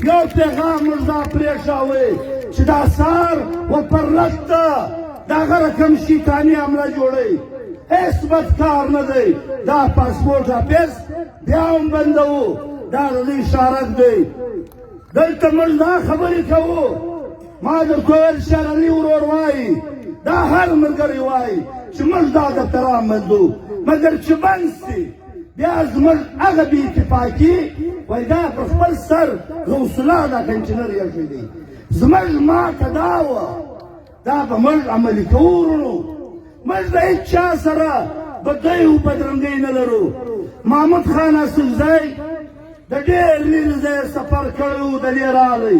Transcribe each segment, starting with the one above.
یو پیغام موږ دا پرېښاوی چې دا سهار و پر رد ته دغه رقم شیطاني حمله جوړوي هېڅ بد کار نه دی دا پاسپورټ آفیس بیا هم بندوو دا د دوی شارت دی دلته موږ دا خبرې کوو ما درته ویل شېر علي ورور وایي دا هر ملګری وایي چې موږ دا دفتران بندو مګر چې بند سي بیا زموږ هغه بې اتفاقي وایي دا په خپل سر غوث الله دا کنټینر ایښی دی زموږ ماته دا وه دا به موږ عملي کوو ورونو موږ د هېڅ چا سره بدۍ او بدرنګۍ نه لرو محمود خان اصفزی د ډېر لرې ځایه سفر کړی و دلې راغی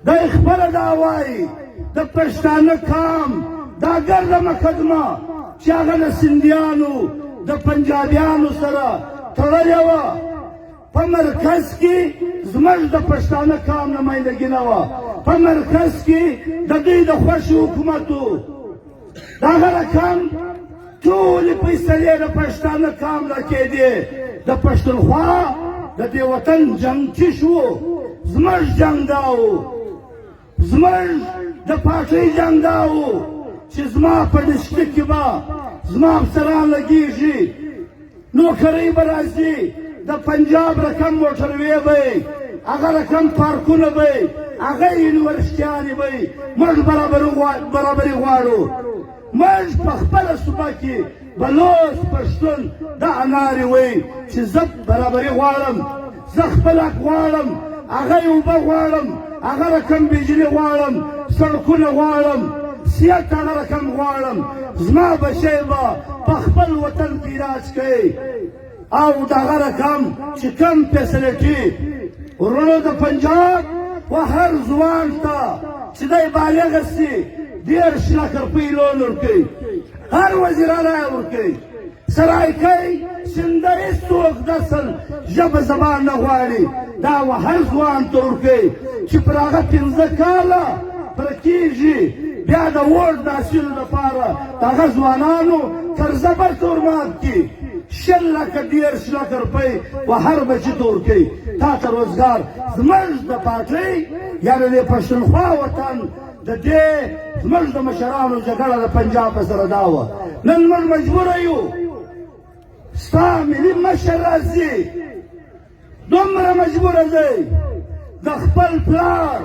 دی خپله دا وایي د پښتانه کام دا ګرده مقدمه چې هغه د سندیانو د پنجابیانو سره تړلې وه په مرکز کې زموږ د پښتانه کام نمایندګي نه وه په مرکز کې د دوی د خوښې حکومت و دغه رقم ټولې فیصلې د پښتانه کام را کېدې د پښتونخوا د دې وطن جنګچي شو زموږ جنګ دا و زموږ د پاټۍ جنګ دا و چې زما په ډسټرک کې به زما افسران لګېږي نوکرۍ به راځي د پنجاب رقم موټروې به وي هغه رقم پارکونه به وي هغه یونیورسټیانې به وي موږ برابري غواړو موږ په خپله صوبه کې بلوڅ پښتون دا نارې وایي چې زه برابري غواړم زه خپل حق غواړم هغه اوبه غواړم هغه رقم بجلي غواړم سړکونه غواړم صحت هغه رقم غواړم زما بچی به په خپل وطن کې راج کوي او دغه رقم چې کم فیسلیټي ورونو د پنجاب و هر ځوان ته چې دی بالغه سي 10 لک روپۍ لون ورکوي هر وزیران یې ورکوي سرایکۍ سندري څوک دسل ژبه زبان نه غواړي دا و هر ځوان ته ورکوي چې پر هغه 15 کاله پوره کېږي بیا د ووټ د حاصلو لپاره د هغه ځوانانو قرضه برته ورمات کړي 10 لکه 10 لکه روپۍ و هر بچي ته ورکوي تا ته روزګار زموږ د پارټۍ یعنې د پښتونخوا وطن د دې زموږ د مشرانو جګړه د پنجاب سره دا وه نن موږ مجبوره یو ستا ملي مشر راځي دومره مجبوره دی د خپل پلار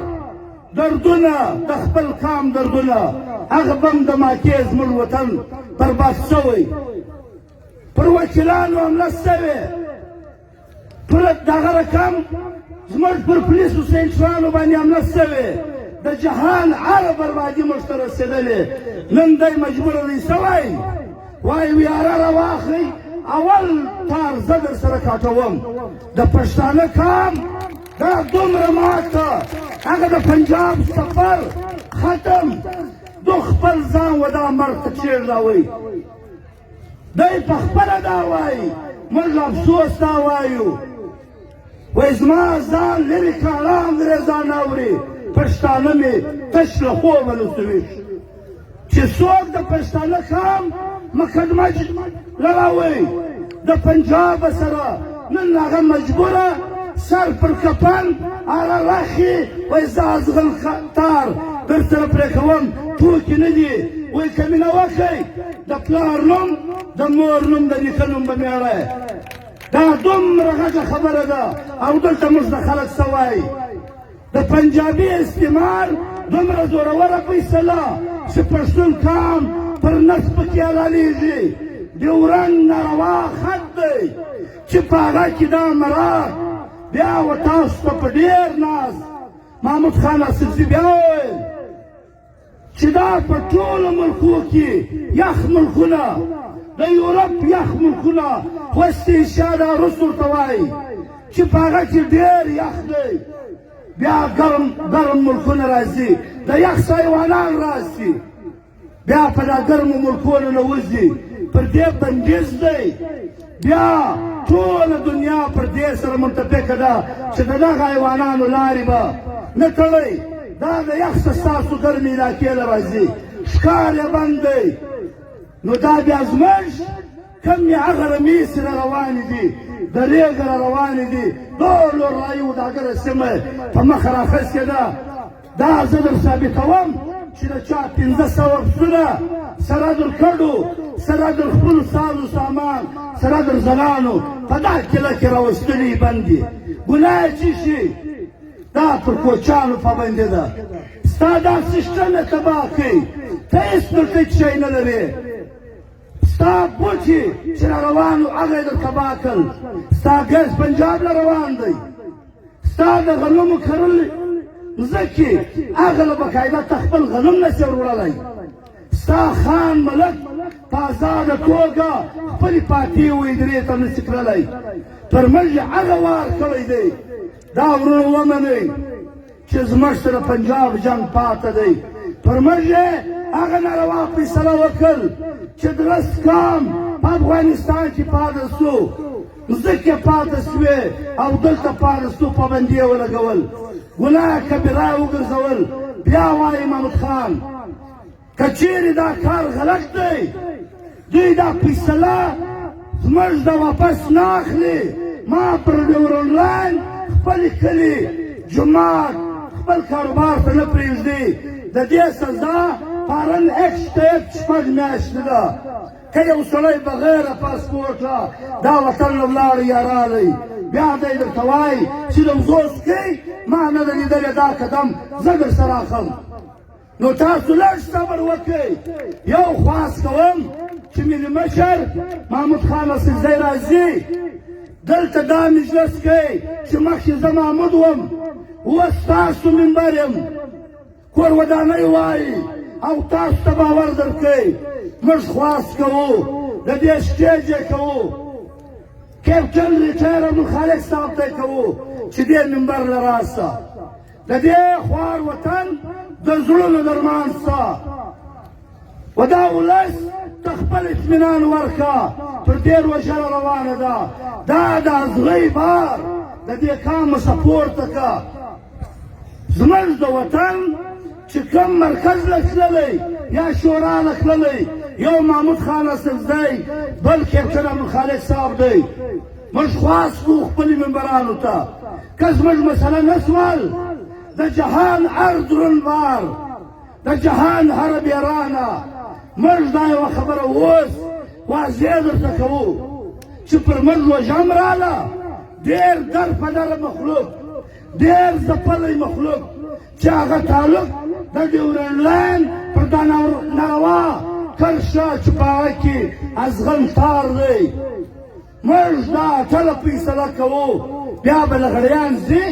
دردونه د خپل قام دردونه هغه بم د ماکې زموږ وطن برباد شوی پر وکیلانو حمله شوې پر دغه رقم زموږ پر پولیسو سینټرانو باندې حمله شوې د جهان هره بربادي موږ ته رسېدلې نن دی مجبوره دی سوی وایي ویاره راواخلئ اول تار زه در سره کاټوم د پښتانه کام دا دومره ماته هغه د پنجاب سفر ختم دو خپل ځان و دا مرګ ته کښېږدوئ دی په خپله دا وایي موږ افسوس دا وایو وایي زما ځان لرې کاڼه انګرېزان اوري پښتانه مې تش له خوبه نڅوي چې څوک د پښتانه کام مقدمه لړوي د پنجاب سره نن هغه مجبوره سر پر کفن هغه راخي وایي زه ازغل تار در سره پرې کوم ټوکې نه دي وایي که مینه وکړئ د پلار نوم د مور نوم د نیکه نوم به مېړی دا دومره غټه خبره ده او دلته موږ د خلک څه وایي د پنجابي استعمار دومره زوروره فیصله چې پښتون کام پر نس پکې حلالېږي ډیورنډ ناروا خط دی چې په هغه کې دا مراد بیا و تاسو ته په ډېر ناز محمود خان اصفزي بیا وویل چې دا په ټولو ملکو کې یخ ملکونه د یورپ یخ ملکونه وست ایشیا دا روس ورته وایي چې په هغه کې ډېر یخ دی بیا ګرم ملکونه راځي د یخ حیوانان راځي بیا په دا ګرمو ملکونو نه وځي پر دې بندیز دی بیا ټوله دنیا پر دې سره متفقه ده چې د دغه حیوانانو لارې به نه تړئ دا د یخ څخه ستاسو ګرمې علاقې له راځي ښکار یې بند دی نو دا بیا زموږ کم یې هغه رمې سره روانې دي د ریګ را روانې دي ټولو رایو د هغه سیمه په مخ راخیستې ده دا زه در ثابتوم چې د چا 1500 پسونه سره در کډو سره در خپلو سازو سامان سره در زنانو په دا کله کې راوستلي بندي ګناه یې څه شي دا پر کوچانو پابندي ده ستا دا سیسټم یې تباه کړي ته هېڅ دلته هېڅ شی نه لرې ستا بوټي چې را روان و هغه یې در تباه کړل ستا ګز پنجاب له روان دی ستا د غنمو کرل مځکې هغه له باقاعده ته خپل غنم نشي وروړلی ستا خان ملک په ازاده توګه خپلې پاتې ویدرې ته نشي کړلی پر موږ یې هغه وار کړی دی دا ورونو ومنئ چې زموږ سره پنجاب جنګ پاته دی پر موږ یې هغه ناروا فیصله وکړل چې درست کام په افغانستان کې پاته سو مځکې پاته سوې او دلته پاته سو پابندي یې ولګول ګناه کبیره وګرځول بیا وایي محمود خان که چیرې دا کار غلط دی دوی دا فیصله زموږ د واپس نه اخلي ما پر ډیورنډ لاین خپل کلي جومات خپل کاروبار ته نه پرېږدي د دې سزا فارن ایکس ته 6 میاشتې ده که یو سړی بغیر پاسپورټه دا وطن له ولاړ یا رالی بیا دی درته وایي چې د وزوس کې ما نه ده لیدلی دا قدم زه در سره اخلم نو تاسو لږ صبر وکړئ یو خواست کوم چې ملي مشر محمود خان اصلزی راځي دلته دا مجلس کوي چې مخکې زه محمود وم اوس تاسو منبر یم کور ودانۍ وایي او تاسو ته باور درکوي موږ خواست کوو د دې سټیج یې کوو کیپټن ریټایر عبدالخالق صاحب ته یې کوو چې دې منبر له راسه د دې خوار وطن د زړونو درمان ستا و دا ولس ته خپل اطمینان ورکړه پر دې روژه روانه ده دا د ازغۍ بار د دې قام سپورته کړه زموږ د وطن چې کوم مرکز له تللی یا شورا له تللی یو محمود خان اصلزی بل کیپټن عبدالخالق صاحب دی موږ خواست کوو خپلې ممبرانو ته که زموږ مسله نه سول د جهان هر دروندبار د جهان هره بیرانه موږ دا یوه خبره اوس واضح درته کوو چې پر موږ روژه هم راله ډېر در په دره مخلوق ډېر ځپلی مخلوق چې هغه تعلق د ډیورنډ لاین پر دا ناروا کرښه چې په هغه کې ازغن تار دی موږ دا ټوله فیصله کوو بیا به لغړیان ځي